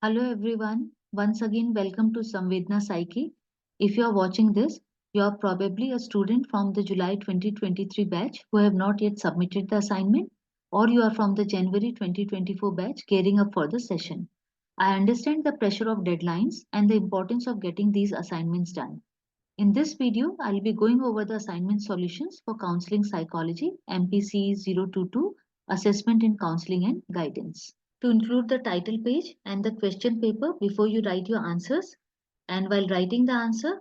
Hello everyone. Once again, welcome to Samvedna Psyche. If you are watching this, you are probably a student from the July 2023 batch who have not yet submitted the assignment, or you are from the January 2024 batch gearing up for the session. I understand the pressure of deadlines and the importance of getting these assignments done. In this video, I'll be going over the assignment solutions for Counseling Psychology MPCE-022 Assessment in Counseling and Guidance. To include the title page and the question paper before you write your answers, and while writing the answer,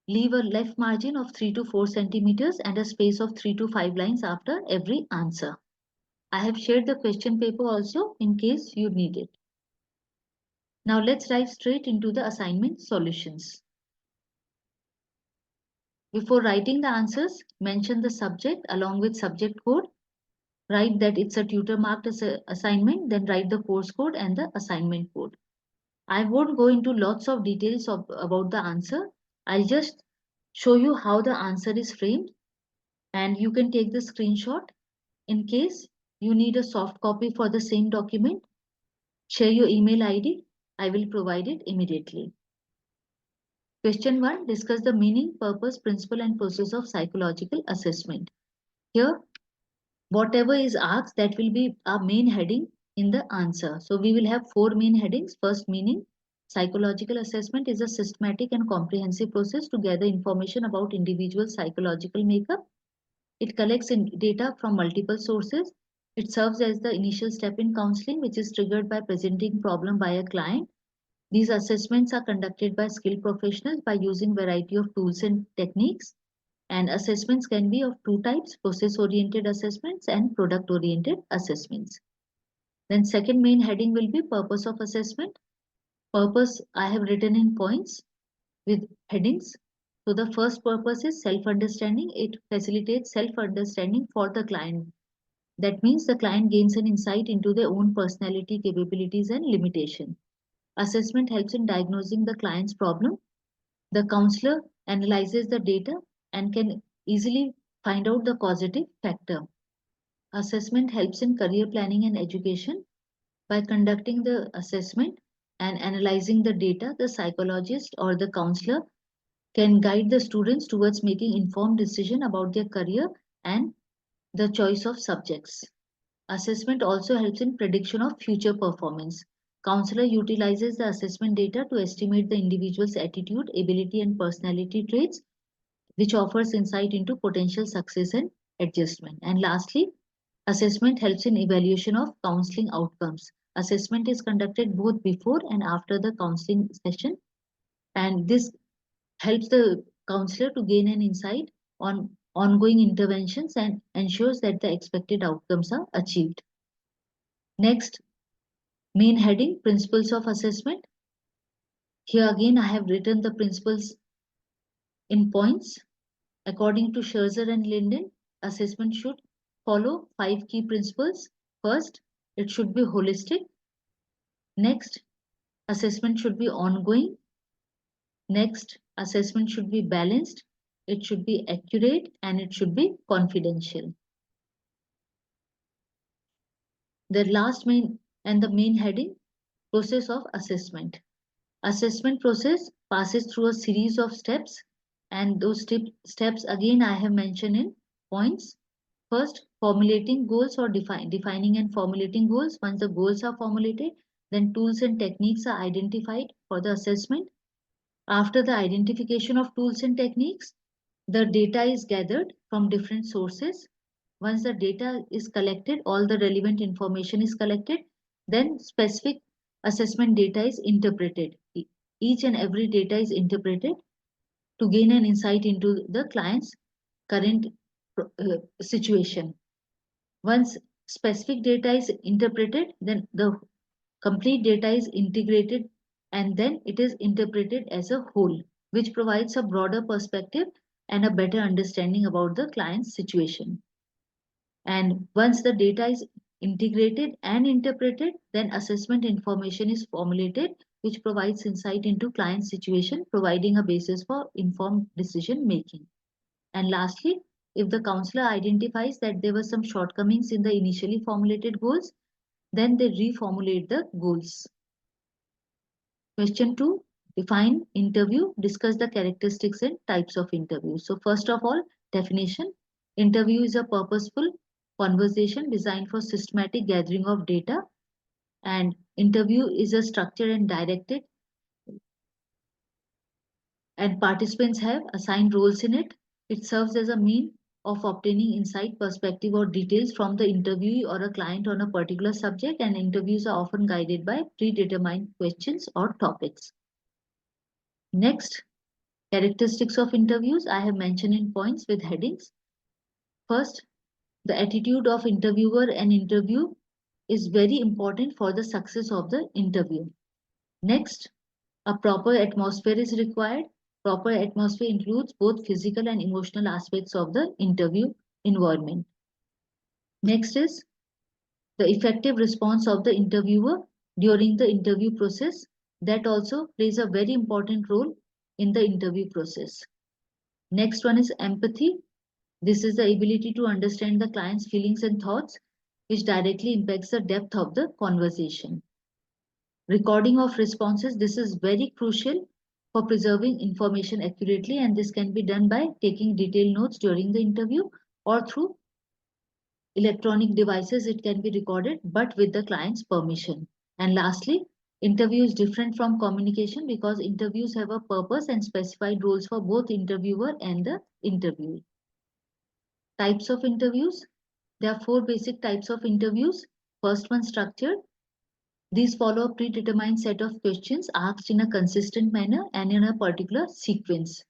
leave a left margin of 3 to 4 centimeters and a space of 3 to 5 lines after every answer. I have shared the question paper also in case you need it. Now let's dive straight into the assignment solutions. Before writing the answers, mention the subject along with subject code. Write that it's a tutor marked assignment, then write the course code and the assignment code. I won't go into lots of details about the answer. I'll just show you how the answer is framed, and you can take the screenshot. In case you need a soft copy for the same document, share your email ID. I will provide it immediately. Question 1. Discuss the meaning, purpose, principle and process of psychological assessment. Here, whatever is asked, that will be our main heading in the answer. So we will have 4 main headings. First, meaning. Psychological assessment is a systematic and comprehensive process to gather information about individual psychological makeup. It collects data from multiple sources. It serves as the initial step in counseling, which is triggered by presenting problem by a client. These assessments are conducted by skilled professionals by using variety of tools and techniques. And assessments can be of 2 types, process-oriented assessments and product-oriented assessments. Then second main heading will be purpose of assessment. Purpose I have written in points with headings. So the first purpose is self-understanding. It facilitates self-understanding for the client. That means the client gains an insight into their own personality, capabilities and limitation. Assessment helps in diagnosing the client's problem. The counselor analyzes the data and can easily find out the causative factor. Assessment helps in career planning and education. By conducting the assessment and analyzing the data, the psychologist or the counselor can guide the students towards making informed decision about their career and the choice of subjects. Assessment also helps in prediction of future performance. Counselor utilizes the assessment data to estimate the individual's attitude, ability and personality traits, which offers insight into potential success and adjustment. And lastly, assessment helps in evaluation of counseling outcomes. Assessment is conducted both before and after the counseling session, and this helps the counselor to gain an insight on ongoing interventions and ensures that the expected outcomes are achieved. Next, main heading, principles of assessment. Here again, I have written the principles in points. According to Scherzer and Linden, assessment should follow 5 key principles. First, it should be holistic. Next, assessment should be ongoing. Next, assessment should be balanced. It should be accurate and it should be confidential. The last main and the main heading, process of assessment. Assessment process passes through a series of steps, and those steps again I have mentioned in points. First, formulating goals or defining and formulating goals. Once the goals are formulated, then tools and techniques are identified for the assessment. After the identification of tools and techniques, the data is gathered from different sources. Once the data is collected, all the relevant information is collected, then specific assessment data is interpreted. Each and every data is interpreted to gain an insight into the client's current situation. Once specific data is interpreted, then the complete data is integrated and then it is interpreted as a whole, which provides a broader perspective and a better understanding about the client's situation. And once the data is integrated and interpreted, then assessment information is formulated, which provides insight into client situation, providing a basis for informed decision making. And lastly, if the counselor identifies that there were some shortcomings in the initially formulated goals, then they reformulate the goals. Question 2, define interview, discuss the characteristics and types of interview. So first of all, definition. Interview is a purposeful conversation designed for systematic gathering of data, and interview is a structured and directed, and participants have assigned roles in it. It serves as a mean of obtaining insight, perspective, or details from the interviewee or a client on a particular subject, and interviews are often guided by predetermined questions or topics. Next, characteristics of interviews I have mentioned in points with headings. First, the attitude of interviewer and interview is very important for the success of the interview. Next, a proper atmosphere is required. Proper atmosphere includes both physical and emotional aspects of the interview environment. Next is the effective response of the interviewer during the interview process. That also plays a very important role in the interview process. Next one is empathy. This is the ability to understand the client's feelings and thoughts, which directly impacts the depth of the conversation. Recording of responses. This is very crucial for preserving information accurately, and this can be done by taking detailed notes during the interview or through electronic devices. It can be recorded, but with the client's permission. And lastly, interview is different from communication because interviews have a purpose and specified roles for both interviewer and the interviewee. Types of interviews. There are 4 basic types of interviews. First one, structured. These follow a predetermined set of questions asked in a consistent manner and in a particular sequence.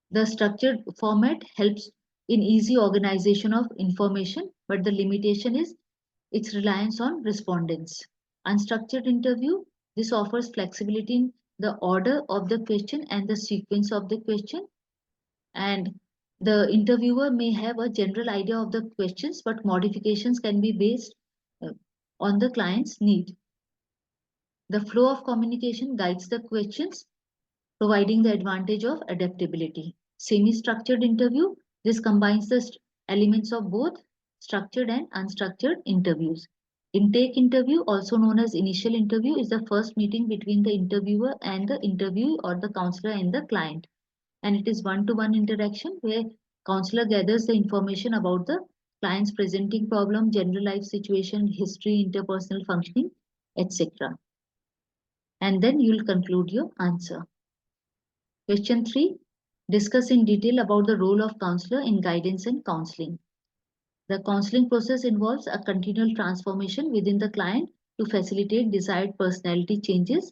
The structured format helps in easy organization of information, but the limitation is its reliance on respondents. Unstructured interview, this offers flexibility in the order of the question and the sequence of the question, and the interviewer may have a general idea of the questions, but modifications can be based on the client's need. The flow of communication guides the questions, providing the advantage of adaptability. Semi-structured interview, this combines the elements of both structured and unstructured interviews. Intake interview, also known as initial interview, is the first meeting between the interviewer and the interviewee or the counselor and the client. And it is one-to-one interaction where counselor gathers the information about the client's presenting problem, general life situation, history, interpersonal functioning, etc. And then you will conclude your answer. Question 3. Discuss in detail about the role of counselor in guidance and counseling. The counseling process involves a continual transformation within the client to facilitate desired personality changes.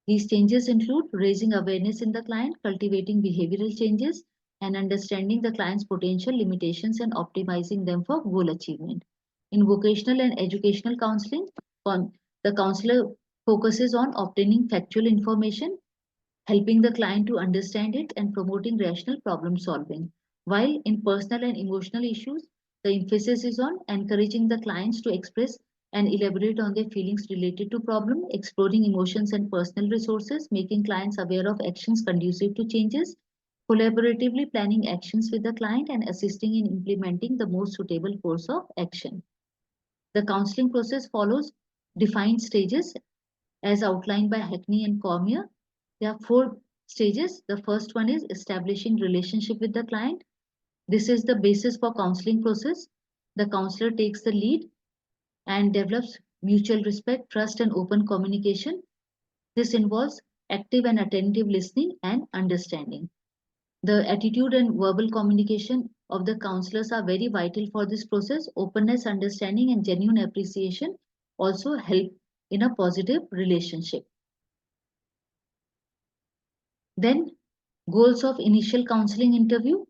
These changes include raising awareness in the client, cultivating behavioral changes, and understanding the client's potential limitations and optimizing them for goal achievement. In vocational and educational counseling, the counselor focuses on obtaining factual information, helping the client to understand it, and promoting rational problem solving. While in personal and emotional issues, the emphasis is on encouraging the clients to express and elaborate on their feelings related to problem, exploring emotions and personal resources, making clients aware of actions conducive to changes, collaboratively planning actions with the client, and assisting in implementing the most suitable course of action. The counseling process follows defined stages as outlined by Hackney and Cormier. There are 4 stages. The first one is establishing relationship with the client. This is the basis for counseling process. The counselor takes the lead and develops mutual respect, trust, and open communication. This involves active and attentive listening and understanding. The attitude and verbal communication of the counselors are very vital for this process. Openness, understanding, and genuine appreciation also help in a positive relationship. Then, goals of initial counseling interview.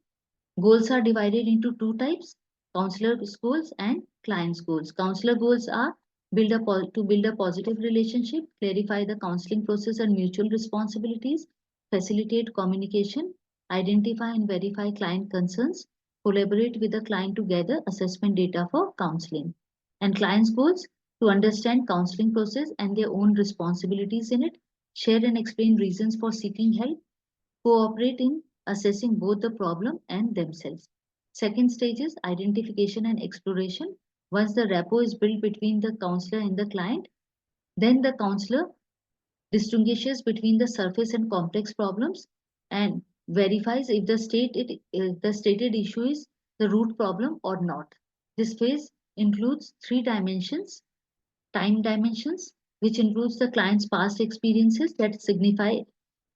Goals are divided into 2 types, counselor's goals and client's goals. Counselor goals are to build a positive relationship, clarify the counseling process and mutual responsibilities, facilitate communication, identify and verify client concerns, collaborate with the client to gather assessment data for counseling. And client's goals, to understand counseling process and their own responsibilities in it, share and explain reasons for seeking help, cooperate in assessing both the problem and themselves. Second stage is identification and exploration. Once the rapport is built between the counselor and the client, then the counselor distinguishes between the surface and complex problems, and verifies if the stated issue is the root problem or not. This phase includes three dimensions: time dimensions, which includes the client's past experiences that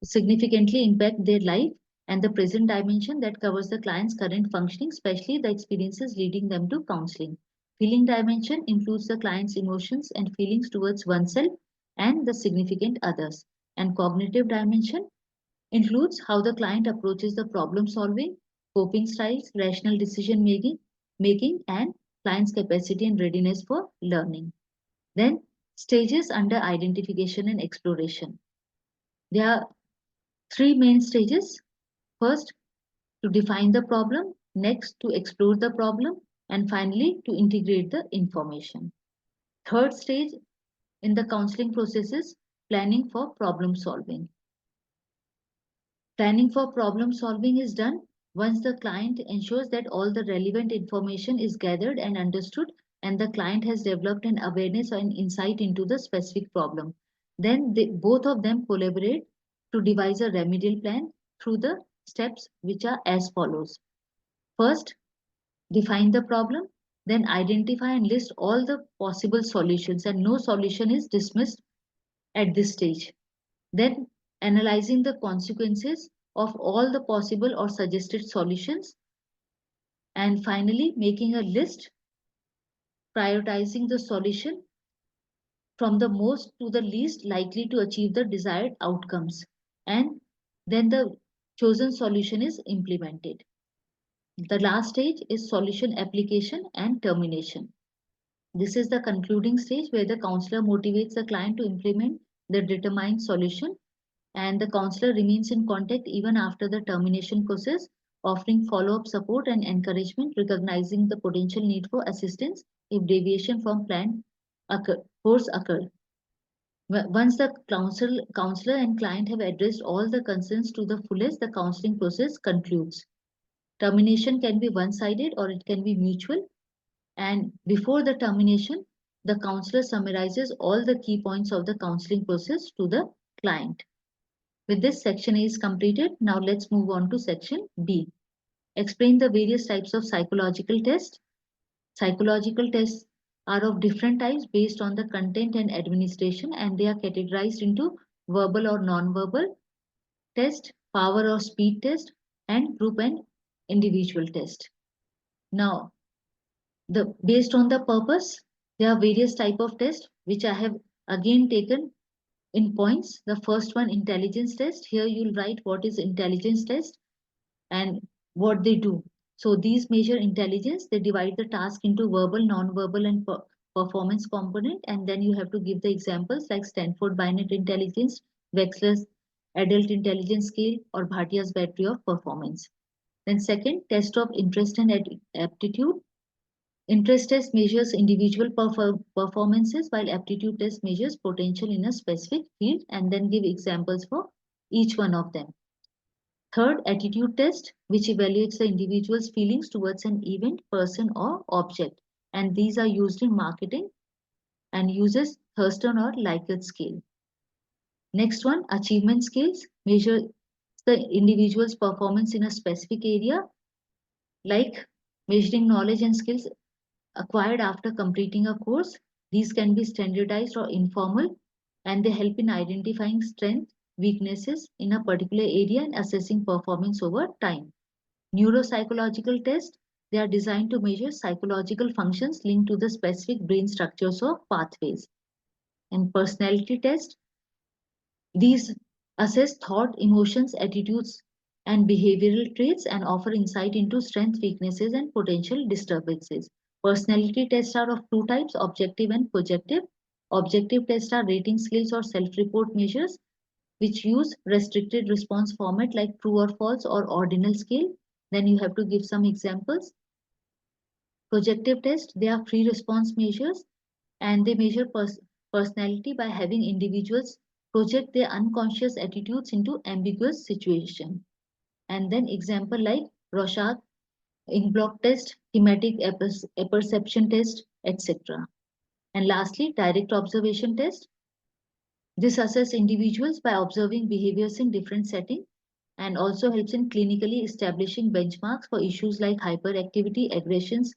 significantly impact their life, and the present dimension that covers the client's current functioning, especially the experiences leading them to counseling. Feeling dimension includes the client's emotions and feelings towards oneself and the significant others. And cognitive dimension includes how the client approaches the problem solving, coping styles, rational decision making, and client's capacity and readiness for learning. Then stages under identification and exploration. There are three main stages. First, to define the problem, next, to explore the problem, and finally, to integrate the information. Third stage in the counseling process is planning for problem solving. Planning for problem solving is done once the client ensures that all the relevant information is gathered and understood, and the client has developed an awareness and insight into the specific problem. Then both of them collaborate to devise a remedial plan through the steps which are as follows. First, define the problem, then identify and list all the possible solutions, and no solution is dismissed at this stage. Then, analyzing the consequences of all the possible or suggested solutions, and finally, making a list, prioritizing the solution from the most to the least likely to achieve the desired outcomes, and then the chosen solution is implemented. The last stage is solution application and termination. This is the concluding stage where the counselor motivates the client to implement the determined solution, and the counselor remains in contact even after the termination process, offering follow-up support and encouragement, recognizing the potential need for assistance if deviation from planned course occur. Once the counselor and client have addressed all the concerns to the fullest, the counseling process concludes. Termination can be one-sided or it can be mutual. And before the termination, the counselor summarizes all the key points of the counseling process to the client. With this, section A is completed. Now let's move on to section B. Explain the various types of psychological tests. Psychological tests are of different types based on the content and administration, and they are categorized into verbal or non-verbal test, power or speed test, and group and individual test. Now, based on the purpose, there are various type of tests which I have again taken in points. The first one, intelligence test. Here you'll write what is intelligence test and what they do. So these measure intelligence. They divide the task into verbal, non-verbal, and performance component. And then you have to give the examples like Stanford Binet intelligence, Wechsler's adult intelligence scale, or Bhatia's battery of performance. Then second, test of interest and aptitude. Interest test measures individual performances, while aptitude test measures potential in a specific field, and then give examples for each one of them. Third, attitude test, which evaluates the individual's feelings towards an event, person, or object. And these are used in marketing and uses Thurston or Likert scale. Next one, achievement scales, measure the individual's performance in a specific area, like measuring knowledge and skills acquired after completing a course. These can be standardized or informal, and they help in identifying strengths, weaknesses in a particular area and assessing performance over time. Neuropsychological tests, they are designed to measure psychological functions linked to the specific brain structures or pathways. And personality tests, these assess thought, emotions, attitudes, and behavioral traits and offer insight into strengths, weaknesses, and potential disturbances. Personality tests are of two types, objective and projective. Objective tests are rating scales or self-report measures which use restricted response format like true or false or ordinal scale. Then you have to give some examples. Projective tests, they are free response measures, and they measure personality by having individuals project their unconscious attitudes into ambiguous situations. And then example like Rorschach, ink block test, thematic apperception test, etc. And lastly, direct observation test. This assesses individuals by observing behaviors in different settings and also helps in clinically establishing benchmarks for issues like hyperactivity, aggressions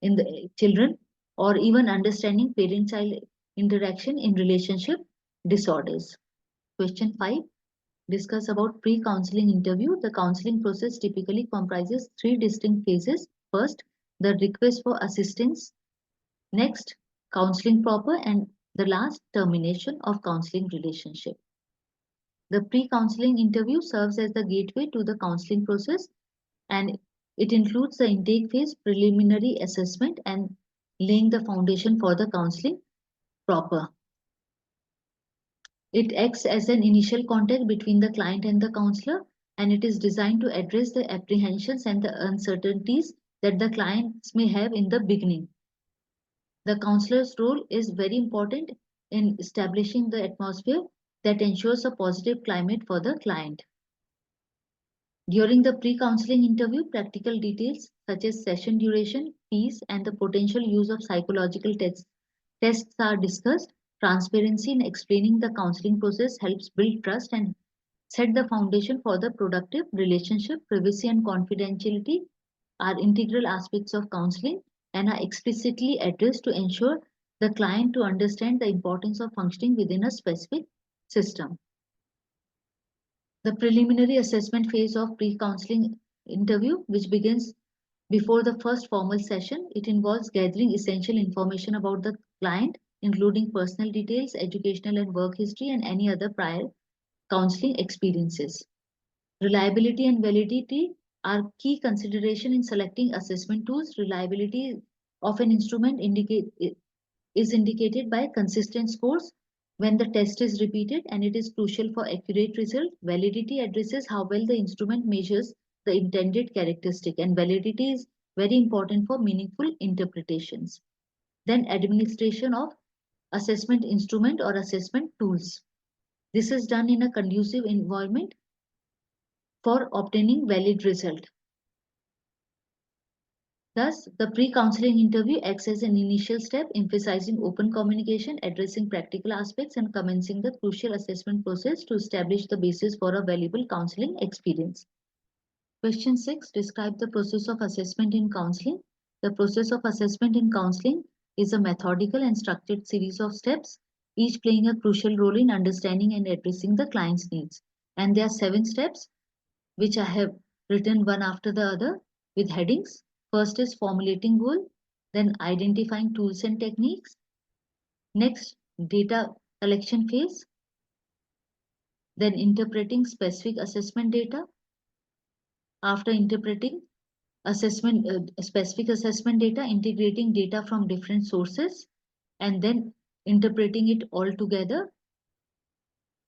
in the children, or even understanding parent-child interaction in relationship disorders. Question 5. Discuss about pre-counseling interview. The counseling process typically comprises three distinct phases. First, the request for assistance. Next, counseling proper, and the last, termination of counseling relationship. The pre-counseling interview serves as the gateway to the counseling process, and it includes the intake phase, preliminary assessment, and laying the foundation for the counseling proper. It acts as an initial contact between the client and the counselor, and it is designed to address the apprehensions and the uncertainties that the clients may have in the beginning. The counselor's role is very important in establishing the atmosphere that ensures a positive climate for the client. During the pre-counseling interview, practical details such as session duration, fees, and the potential use of psychological tests are discussed. Transparency in explaining the counseling process helps build trust and set the foundation for the productive relationship. Privacy and confidentiality are integral aspects of counseling and are explicitly addressed to ensure the client to understand the importance of functioning within a specific system. The preliminary assessment phase of pre-counseling interview, which begins before the first formal session, it involves gathering essential information about the client, including personal details, educational and work history, and any other prior counseling experiences. Reliability and validity are key consideration in selecting assessment tools. Reliability of an instrument is indicated by consistent scores when the test is repeated, and it is crucial for accurate result. Validity addresses how well the instrument measures the intended characteristic, and validity is very important for meaningful interpretations. Then administration of assessment instrument or assessment tools. This is done in a conducive environment for obtaining valid result. Thus, the pre-counseling interview acts as an initial step, emphasizing open communication, addressing practical aspects, and commencing the crucial assessment process to establish the basis for a valuable counseling experience. Question 6. Describe the process of assessment in counseling. The process of assessment in counseling is a methodical and structured series of steps, each playing a crucial role in understanding and addressing the client's needs. And there are 7 steps, which I have written one after the other with headings. First is formulating goal, then identifying tools and techniques. Next, data collection phase, then interpreting specific assessment data. After interpreting specific assessment data, integrating data from different sources, and then interpreting it all together.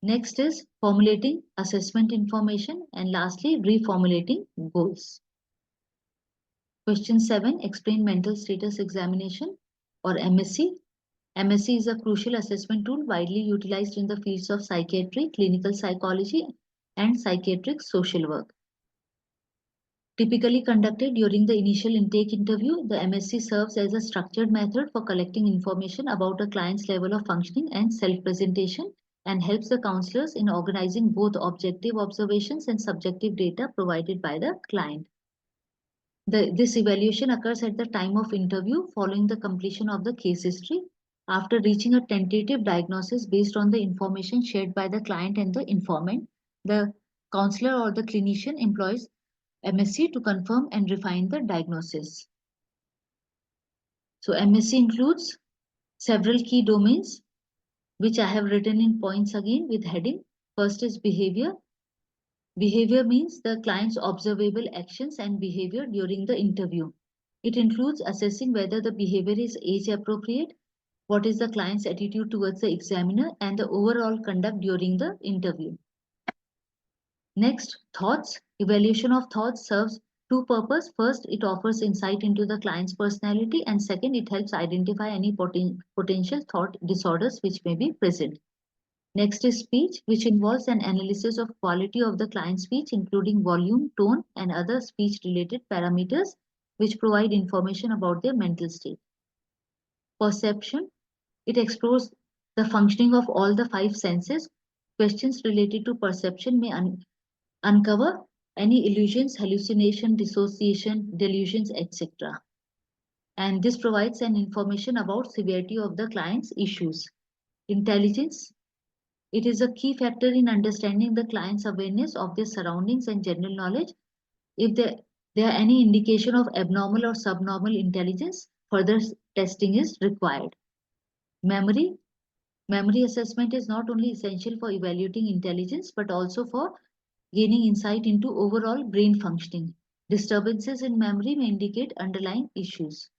Next is formulating assessment information, and lastly, reformulating goals. Question 7. Explain mental status examination or MSE. MSE is a crucial assessment tool widely utilized in the fields of psychiatry, clinical psychology, and psychiatric social work. Typically conducted during the initial intake interview, the MSE serves as a structured method for collecting information about a client's level of functioning and self-presentation, and helps the counselors in organizing both objective observations and subjective data provided by the client. This evaluation occurs at the time of interview following the completion of the case history. After reaching a tentative diagnosis based on the information shared by the client and the informant, the counselor or the clinician employs MSE to confirm and refine the diagnosis. So MSE includes several key domains, which I have written in points again with heading. First is behavior. Behavior means the client's observable actions and behavior during the interview. It includes assessing whether the behavior is age appropriate, what is the client's attitude towards the examiner, and the overall conduct during the interview. Next, thoughts. Evaluation of thoughts serves two purposes. First, it offers insight into the client's personality, and second, it helps identify any potential thought disorders which may be present. Next is speech, which involves an analysis of quality of the client's speech, including volume, tone, and other speech-related parameters, which provide information about their mental state. Perception. It explores the functioning of all the five senses. Questions related to perception may uncover any illusions, hallucination, dissociation, delusions, etc. And this provides an information about severity of the client's issues. Intelligence. It is a key factor in understanding the client's awareness of their surroundings and general knowledge. If there are any indication of abnormal or subnormal intelligence, further testing is required. Memory. Memory assessment is not only essential for evaluating intelligence but also for gaining insight into overall brain functioning. Disturbances in memory may indicate underlying issues.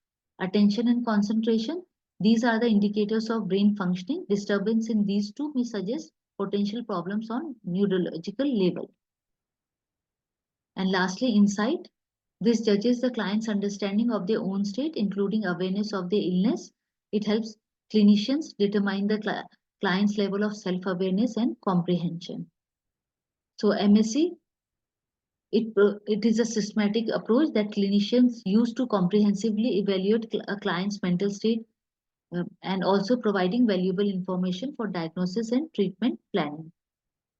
Attention and concentration. These are the indicators of brain functioning. Disturbance in these two may suggest potential problems on neurological level. And lastly, insight. This judges the client's understanding of their own state, including awareness of their illness. It helps clinicians determine the client's level of self-awareness and comprehension. So MSc, it is a systematic approach that clinicians use to comprehensively evaluate a client's mental state and also providing valuable information for diagnosis and treatment planning.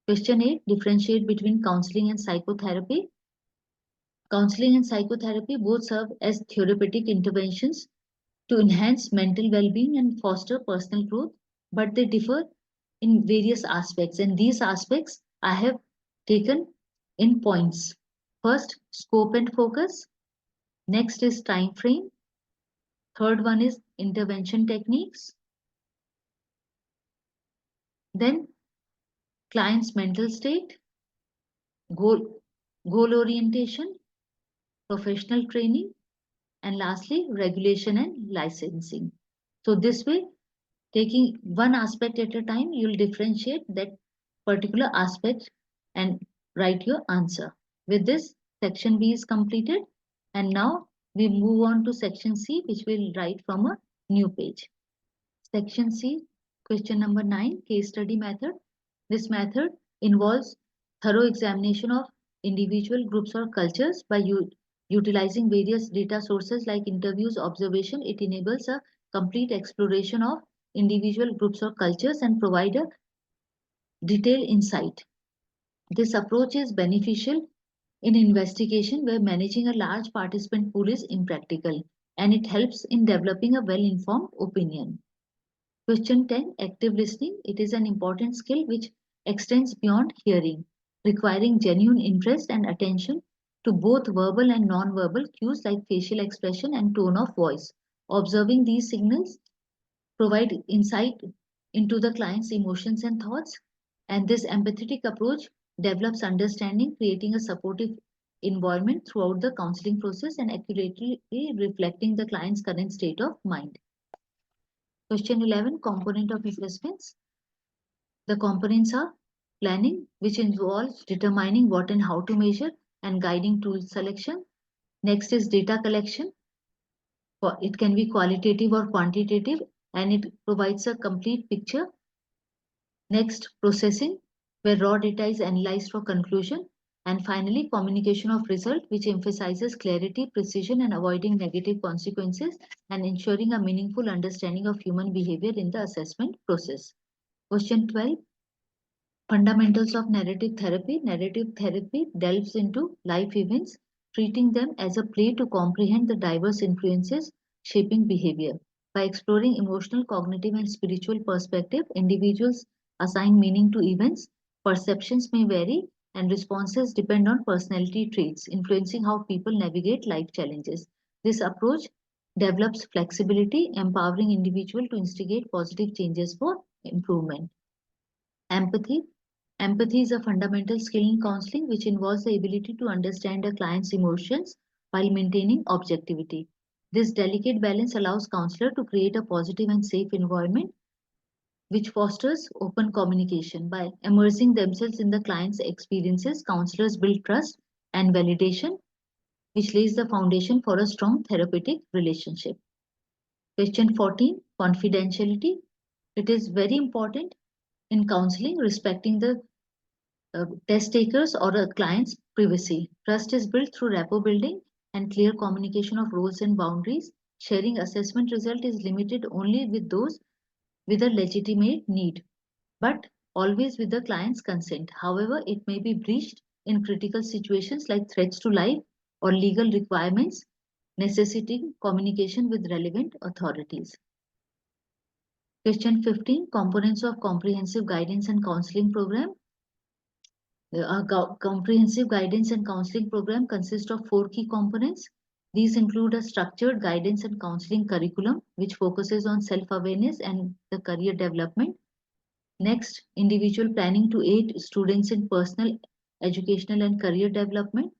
Question 8, differentiate between counseling and psychotherapy. Counseling and psychotherapy both serve as therapeutic interventions to enhance mental well-being and foster personal growth, but they differ in various aspects, and these aspects I have taken in points. First, scope and focus. Next is time frame. Third one is intervention techniques. Then client's mental state, goal orientation, professional training, and lastly, regulation and licensing. So this way, taking one aspect at a time, you'll differentiate that particular aspect and write your answer. With this, section B is completed, and now we move on to section C, which we'll write from a new page. Section C, question number 9, case study method. This method involves thorough examination of individual groups or cultures by utilizing various data sources like interviews, observation. It enables a complete exploration of individual groups or cultures and provide a detailed insight. This approach is beneficial in investigation where managing a large participant pool is impractical, and it helps in developing a well-informed opinion. Question 10, active listening. It is an important skill which extends beyond hearing, requiring genuine interest and attention to both verbal and non-verbal cues like facial expression and tone of voice. Observing these signals provide insight into the client's emotions and thoughts, and this empathetic approach develops understanding, creating a supportive environment throughout the counseling process and accurately reflecting the client's current state of mind. Question 11, component of assessments. The components are planning, which involves determining what and how to measure and guiding tool selection. Next is data collection. It can be qualitative or quantitative, and it provides a complete picture. Next, processing, where raw data is analyzed for conclusion. And finally, communication of result, which emphasizes clarity, precision, and avoiding negative consequences and ensuring a meaningful understanding of human behavior in the assessment process. Question 12, fundamentals of narrative therapy. Narrative therapy delves into life events, treating them as a play to comprehend the diverse influences shaping behavior. By exploring emotional, cognitive, and spiritual perspective, individuals assign meaning to events. Perceptions may vary, and responses depend on personality traits, influencing how people navigate life challenges. This approach develops flexibility, empowering individuals to instigate positive changes for improvement. Empathy. Empathy is a fundamental skill in counseling which involves the ability to understand a client's emotions while maintaining objectivity. This delicate balance allows counselor to create a positive and safe environment which fosters open communication. By immersing themselves in the client's experiences, counselors build trust and validation, which lays the foundation for a strong therapeutic relationship. Question 14, confidentiality. It is very important in counseling respecting the test takers or a client's privacy. Trust is built through rapport building and clear communication of roles and boundaries. Sharing assessment result is limited only with those with a legitimate need, but always with the client's consent. However, it may be breached in critical situations like threats to life or legal requirements necessitating communication with relevant authorities. Question 15. Components of comprehensive guidance and counseling program. A comprehensive guidance and counseling program consists of 4 key components. These include a structured guidance and counseling curriculum, which focuses on self-awareness and the career development. Next, individual planning to aid students in personal, educational, and career development.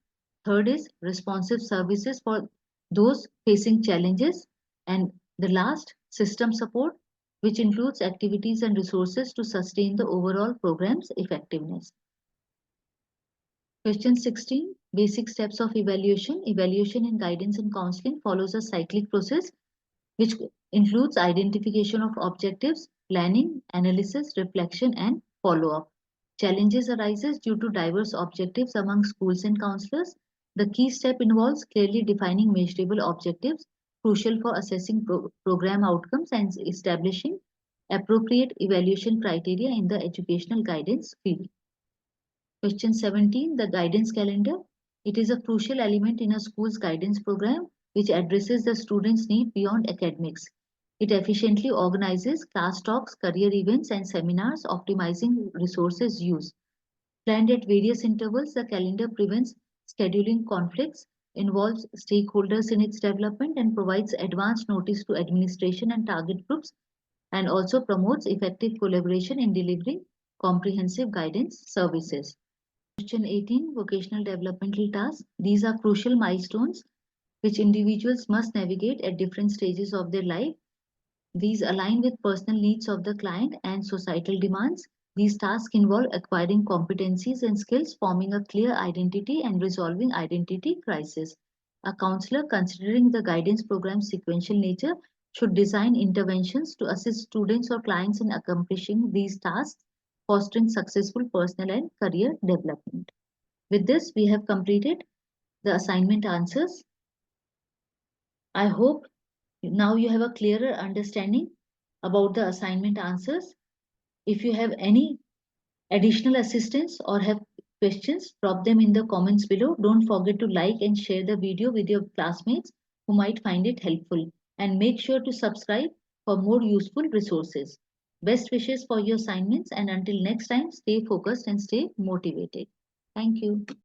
Third is responsive services for those facing challenges. And the last, system support, which includes activities and resources to sustain the overall program's effectiveness. Question 16. Basic steps of evaluation. Evaluation in guidance and counseling follows a cyclic process which includes identification of objectives, planning, analysis, reflection, and follow-up. Challenges arises due to diverse objectives among schools and counselors. The key step involves clearly defining measurable objectives, crucial for assessing program outcomes and establishing appropriate evaluation criteria in the educational guidance field. Question 17. The guidance calendar. It is a crucial element in a school's guidance program which addresses the student's need beyond academics. It efficiently organizes class talks, career events, and seminars, optimizing resources use. Planned at various intervals, the calendar prevents scheduling conflicts, involves stakeholders in its development, and provides advance notice to administration and target groups, and also promotes effective collaboration in delivering comprehensive guidance services. Question 18. Vocational developmental tasks. These are crucial milestones which individuals must navigate at different stages of their life. These align with personal needs of the client and societal demands. These tasks involve acquiring competencies and skills, forming a clear identity, and resolving identity crisis. A counselor, considering the guidance program's sequential nature, should design interventions to assist students or clients in accomplishing these tasks, fostering successful personal and career development. With this, we have completed the assignment answers. I hope now you have a clearer understanding about the assignment answers. If you have any additional assistance or have questions, drop them in the comments below. Don't forget to like and share the video with your classmates who might find it helpful. And make sure to subscribe for more useful resources. Best wishes for your assignments, and until next time, stay focused and stay motivated. Thank you.